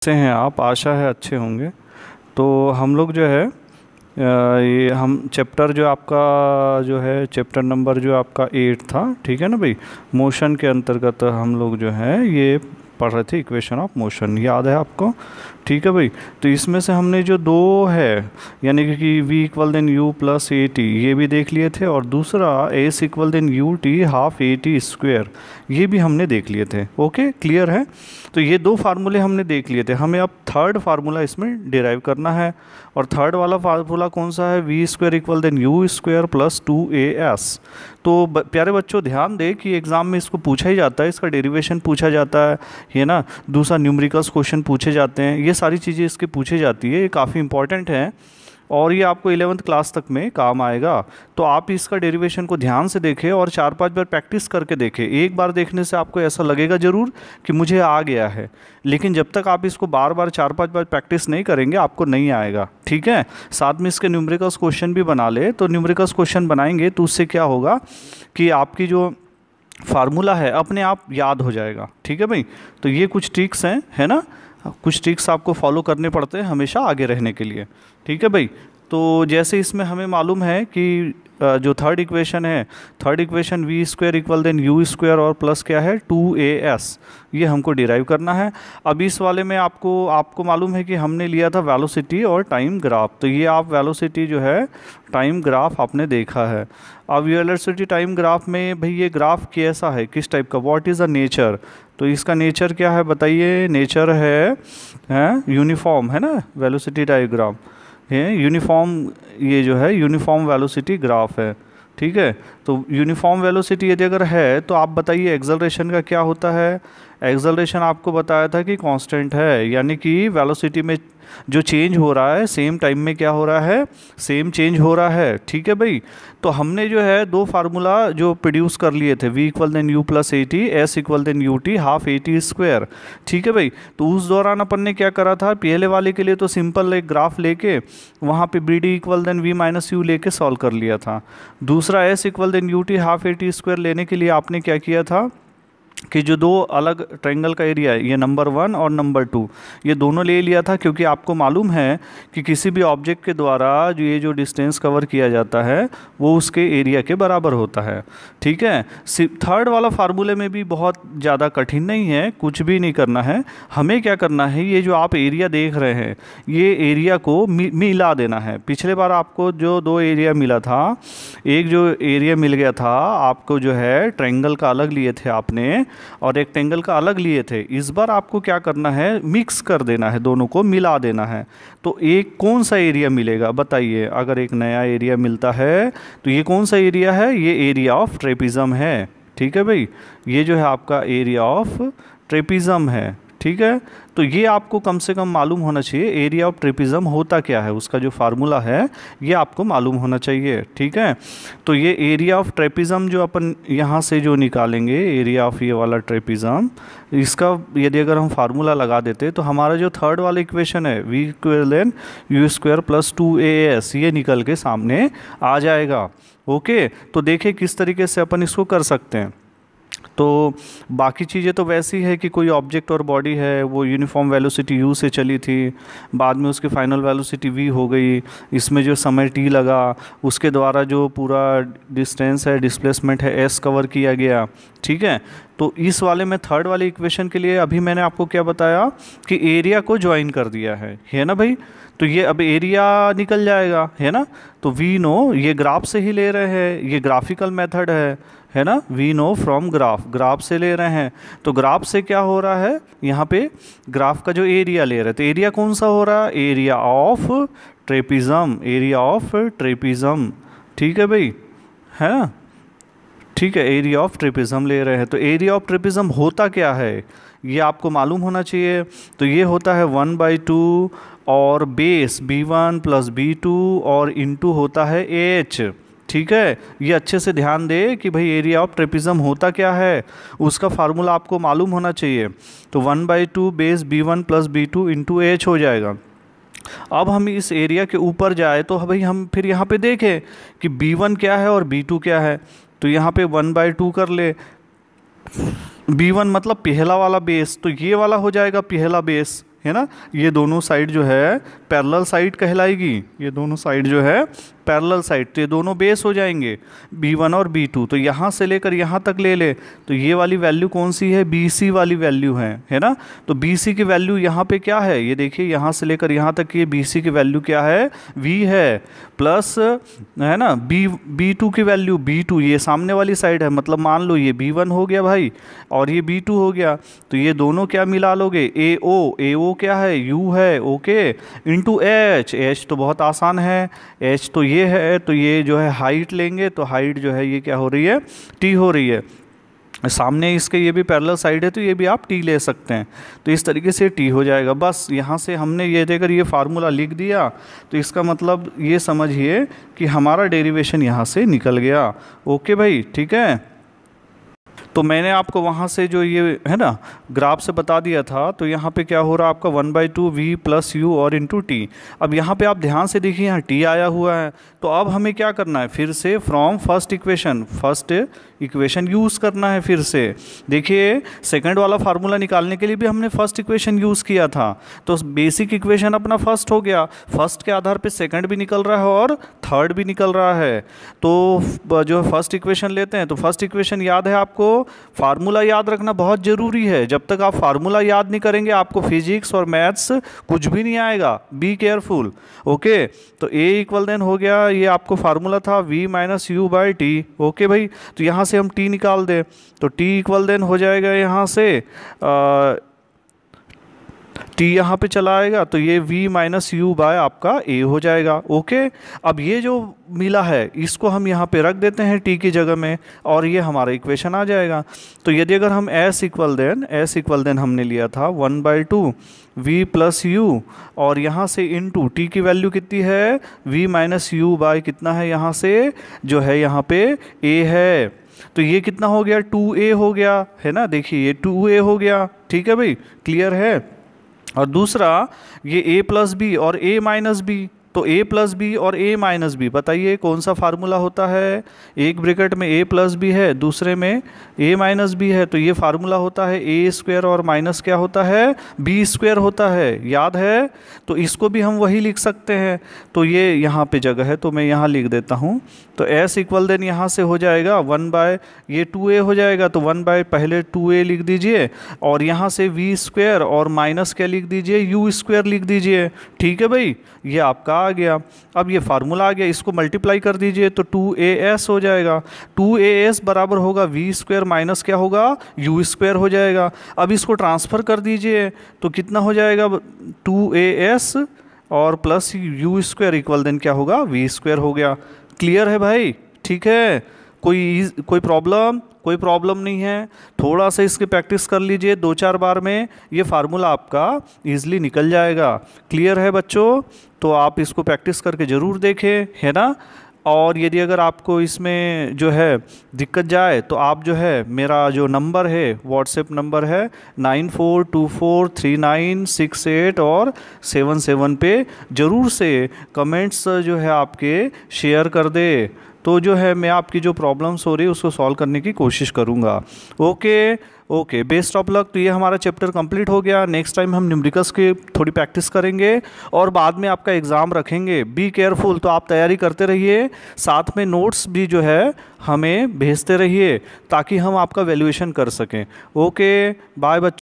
कैसे हैं आप? आशा है अच्छे होंगे। तो हम लोग जो है ये हम चैप्टर जो आपका जो है चैप्टर नंबर जो आपका 8 था, ठीक है ना भाई। मोशन के अंतर्गत हम लोग जो है ये पढ़ रहे थे, इक्वेशन ऑफ मोशन, याद है आपको? ठीक है भाई। तो इसमें से हमने जो दो है यानी कि v equal then u plus a t ये भी देख लिए थे, और दूसरा s equal then u t half a t square ये भी हमने देख लिए थे। ओके, क्लियर है? तो ये दो फार्मूले हमने देख लिए थे, हमें अब थर्ड फार्मूला इसमें डिराइव करना है। और थर्ड वाला फार्मूला कौन सा है? V square equal then u square plus 2as। तो प्यारे बच्चों ध्यान दें कि एग्ज़ाम में इसको पूछा ही जाता है, इसका डेरिवेशन पूछा जाता है ना। दूसरा न्यूमेरिकल्स क्वेश्चन पूछे जाते हैं, ये सारी चीज़ें इसकी पूछी जाती है, ये काफ़ी इंपॉर्टेंट है और ये आपको 11th क्लास तक में काम आएगा। तो आप इसका डेरिवेशन को ध्यान से देखें और 4-5 बार प्रैक्टिस करके देखें। एक बार देखने से आपको ऐसा लगेगा ज़रूर कि मुझे आ गया है, लेकिन जब तक आप इसको बार बार 4-5 बार प्रैक्टिस नहीं करेंगे आपको नहीं आएगा, ठीक है। साथ में इसके न्यूमेरिकल्स क्वेश्चन भी बना ले, तो न्यूमेरिकल्स क्वेश्चन बनाएंगे तो उससे क्या होगा कि आपकी जो फार्मूला है अपने आप याद हो जाएगा, ठीक है भाई। तो ये कुछ ट्रिक्स हैं, है ना, कुछ ट्रिक्स आपको फॉलो करने पड़ते हैं हमेशा आगे रहने के लिए, ठीक है भाई। तो जैसे इसमें हमें मालूम है कि जो थर्ड इक्वेशन है, third equation v square equal then u square और प्लस क्या है 2as, ये हमको डिराइव करना है। अब इस वाले में आपको मालूम है कि हमने लिया था वेलोसिटी और टाइम ग्राफ, तो ये आप वेलोसिटी जो है टाइम ग्राफ आपने देखा है। अब वेलोसिटी टाइम ग्राफ में भाई ये ग्राफ कैसा है, किस टाइप का, व्हाट इज़ द नेचर? तो इसका नेचर क्या है बताइए? नेचर है यूनिफॉर्म, है ना, वेलोसिटी डायग्राम है यूनिफॉर्म, ये जो है यूनिफॉर्म वेलोसिटी ग्राफ है, ठीक है। तो यूनिफॉर्म वेलोसिटी यदि अगर है तो आप बताइए एक्सेलरेशन का क्या होता है? एक्सेलरेशन आपको बताया था कि कांस्टेंट है, यानी कि वेलोसिटी में जो चेंज हो रहा है सेम टाइम में क्या हो रहा है, सेम चेंज हो रहा है, ठीक है भाई। तो हमने जो है दो फार्मूला जो प्रोड्यूस कर लिए थे, v equal then u plus a t, s equal then u t half a t square, ठीक है भाई। तो उस दौरान अपन ने क्या करा था, पहले वाले के लिए तो सिंपल एक ग्राफ लेके वहाँ पे b d equal then v minus u लेके सॉल्व कर लिया था। दूसरा s equal then u t half a t square लेने के लिए आपने क्या किया था कि जो दो अलग ट्रायंगल का एरिया है, ये नंबर 1 और नंबर 2, ये दोनों ले लिया था, क्योंकि आपको मालूम है कि किसी भी ऑब्जेक्ट के द्वारा जो ये जो डिस्टेंस कवर किया जाता है वो उसके एरिया के बराबर होता है, ठीक है। थर्ड वाला फार्मूले में भी बहुत ज़्यादा कठिन नहीं है, कुछ भी नहीं करना है, हमें क्या करना है, ये जो आप एरिया देख रहे हैं ये एरिया को मिला देना है। पिछले बार आपको जो दो एरिया मिला था, एक जो एरिया मिल गया था आपको जो है ट्रायंगल का अलग लिए थे आपने और रेक्टेंगल का अलग लिए थे, इस बार आपको क्या करना है, मिक्स कर देना है, दोनों को मिला देना है। तो एक कौन सा एरिया मिलेगा बताइए? अगर एक नया एरिया मिलता है तो ये कौन सा एरिया है? ये एरिया ऑफ ट्रेपिज्म है, ठीक है भाई। ये जो है आपका एरिया ऑफ ट्रेपिज्म है, ठीक है। तो ये आपको कम से कम मालूम होना चाहिए एरिया ऑफ ट्रेपिज्म होता क्या है, उसका जो फार्मूला है ये आपको मालूम होना चाहिए, ठीक है। तो ये एरिया ऑफ ट्रेपिज्म जो अपन यहाँ से जो निकालेंगे, एरिया ऑफ ये वाला ट्रेपिज्म, इसका यदि अगर हम फार्मूला लगा देते तो हमारा जो थर्ड वाला इक्वेशन है v equal then u square plus 2as ये निकल के सामने आ जाएगा। ओके, तो देखिए किस तरीके से अपन इसको कर सकते हैं। तो बाकी चीज़ें तो वैसी है कि कोई ऑब्जेक्ट और बॉडी है, वो यूनिफॉर्म वेलोसिटी u से चली थी, बाद में उसकी फाइनल वेलोसिटी v हो गई, इसमें जो समय t लगा उसके द्वारा जो पूरा डिस्टेंस है, डिस्प्लेसमेंट है, s कवर किया गया, ठीक है। तो इस वाले में थर्ड वाले इक्वेशन के लिए अभी मैंने आपको क्या बताया कि एरिया को ज्वाइन कर दिया है ना भाई। तो ये अब एरिया निकल जाएगा, है ना। तो वी नो, ये ग्राफ से ही ले रहे हैं, ये ग्राफिकल मेथड है ना, वी नो फ्रॉम ग्राफ से ले रहे हैं। तो ग्राफ से क्या हो रहा है, यहाँ पे ग्राफ का जो एरिया ले रहे हैं, तो एरिया कौन सा हो रहा है, area of trapezium, area of trapezium, ठीक है भाई, है ना, ठीक है, एरिया ऑफ ट्रेपिज्म ले रहे हैं। तो एरिया ऑफ ट्रेपिज्म होता क्या है ये आपको मालूम होना चाहिए। तो ये होता है 1/2 और बेस b1 प्लस b2 और इंटू होता है h, ठीक है। ये अच्छे से ध्यान दे कि भाई एरिया ऑफ ट्रेपिज्म होता क्या है, उसका फार्मूला आपको मालूम होना चाहिए। तो 1/2 base b1 plus b2 into h हो जाएगा। अब हम इस एरिया के ऊपर जाए तो भाई हम फिर यहाँ पे देखें कि b1 क्या है और b2 क्या है। तो यहाँ पे 1/2 कर ले, b1 मतलब पहला वाला बेस, तो ये वाला हो जाएगा पहला बेस, है ना, ये दोनों साइड जो है पैरेलल साइड कहलाएगी, ये दोनों साइड जो है पैरेलल साइड, तो ये दोनों बेस हो जाएंगे B1 और B2। तो यहाँ से लेकर यहाँ तक ले ले तो ये वाली वैल्यू कौन सी है, BC वाली वैल्यू है ना। तो BC की वैल्यू यहाँ पे क्या है, ये देखिए यहाँ से लेकर यहाँ तक ये BC की वैल्यू क्या है, V है, प्लस है ना B2 की वैल्यू B2, ये सामने वाली साइड है, मतलब मान लो ये B1 हो गया भाई और ये B2 हो गया, तो ये दोनों क्या मिला लोगे, AO क्या है, U है, ओके, इंटू H तो बहुत आसान है, H तो ये है, तो ये जो है हाइट लेंगे, तो हाइट जो है ये क्या हो रही है, T हो रही है, सामने इसके ये भी पैरेलल साइड है तो ये भी आप T ले सकते हैं, तो इस तरीके से T हो जाएगा। बस यहाँ से हमने ये देकर ये फार्मूला लिख दिया, तो इसका मतलब ये समझिए कि हमारा डेरिवेशन यहाँ से निकल गया। ओके भाई, ठीक है। तो मैंने आपको वहाँ से जो ये है ना ग्राफ से बता दिया था, तो यहाँ पे क्या हो रहा है आपका 1/2 V प्लस U और इंटू T। अब यहाँ पे आप ध्यान से देखिए यहाँ T आया हुआ है, तो अब हमें क्या करना है, फिर से फ्रॉम फर्स्ट इक्वेशन यूज़ करना है। फिर से देखिए सेकंड वाला फार्मूला निकालने के लिए भी हमने फर्स्ट इक्वेशन यूज़ किया था, तो बेसिक इक्वेशन अपना फर्स्ट हो गया, फर्स्ट के आधार पे सेकंड भी निकल रहा है और थर्ड भी निकल रहा है। तो जो फर्स्ट इक्वेशन लेते हैं, तो फर्स्ट इक्वेशन याद है आपको, फार्मूला याद रखना बहुत ज़रूरी है, जब तक आप फार्मूला याद नहीं करेंगे आपको फिजिक्स और मैथ्स कुछ भी नहीं आएगा, बी केयरफुल। ओके, तो A इक्वल देन हो गया, ये आपको फार्मूला था V minus U by T। Okay भाई, तो यहाँ से हम T निकाल दें, तो T इक्वल देन हो जाएगा यहाँ से T यहाँ पे चला आएगा, तो ये V माइनस U बाय आपका A हो जाएगा। ओके, अब ये जो मिला है इसको हम यहाँ पे रख देते हैं T की जगह में, और ये हमारा इक्वेशन आ जाएगा। तो यदि अगर हम S इक्वल देन हमने लिया था 1/2 V प्लस U, और यहाँ से इनटू T की वैल्यू कितनी है, V माइनस U बाय कितना है, यहाँ से जो है यहाँ पे A है, तो ये कितना हो गया, 2A हो गया, है ना। देखिए ये 2A हो गया, ठीक है भाई, क्लियर है। और दूसरा ये A प्लस बी और A माइनस बी, तो A प्लस बी और A माइनस बी, बताइए कौन सा फार्मूला होता है, एक ब्रैकेट में A प्लस बी है, दूसरे में A माइनस बी है, तो ये फार्मूला होता है A स्क्वायर और माइनस क्या होता है, B स्क्वायर होता है, याद है। तो इसको भी हम वही लिख सकते हैं, तो ये यहाँ पे जगह है तो मैं यहाँ लिख देता हूँ। तो S इक्वल देन यहाँ से हो जाएगा 1 बाय ये 2A हो जाएगा, तो 1 बाय पहले 2A लिख दीजिए, और यहाँ से V स्क्वायर और माइनस क्या लिख दीजिए, U स्क्वायर लिख दीजिए, ठीक है भाई, ये आपका आ गया। अब ये फार्मूला आ गया, इसको मल्टीप्लाई कर दीजिए तो 2AS हो जाएगा, 2AS बराबर होगा V स्क्वायर माइनस क्या होगा, U स्क्वायर हो जाएगा। अब इसको ट्रांसफ़र कर दीजिए तो कितना हो जाएगा, 2AS और plus U square equal then क्या होगा, V स्क्वायर हो गया। क्लियर है भाई, ठीक है, कोई प्रॉब्लम नहीं है, थोड़ा सा इसकी प्रैक्टिस कर लीजिए, 2-4 बार में ये फार्मूला आपका ईजिली निकल जाएगा। क्लियर है बच्चों, तो आप इसको प्रैक्टिस करके ज़रूर देखें, है ना। और यदि अगर आपको इसमें जो है दिक्कत जाए तो आप जो है मेरा जो नंबर है व्हाट्सएप नंबर है 94243968 और 77 पे ज़रूर से कमेंट्स जो है आपके शेयर कर दे, तो जो है मैं आपकी जो प्रॉब्लम्स हो रही है उसको सॉल्व करने की कोशिश करूँगा। Okay, best of luck. तो ये हमारा चैप्टर कंप्लीट हो गया। नेक्स्ट टाइम हम न्यूमेरिकल्स की थोड़ी प्रैक्टिस करेंगे और बाद में आपका एग्ज़ाम रखेंगे। बी केयरफुल, तो आप तैयारी करते रहिए, साथ में नोट्स भी जो है हमें भेजते रहिए ताकि हम आपका वैल्यूएशन कर सकें। ओके, बाय बच्चों।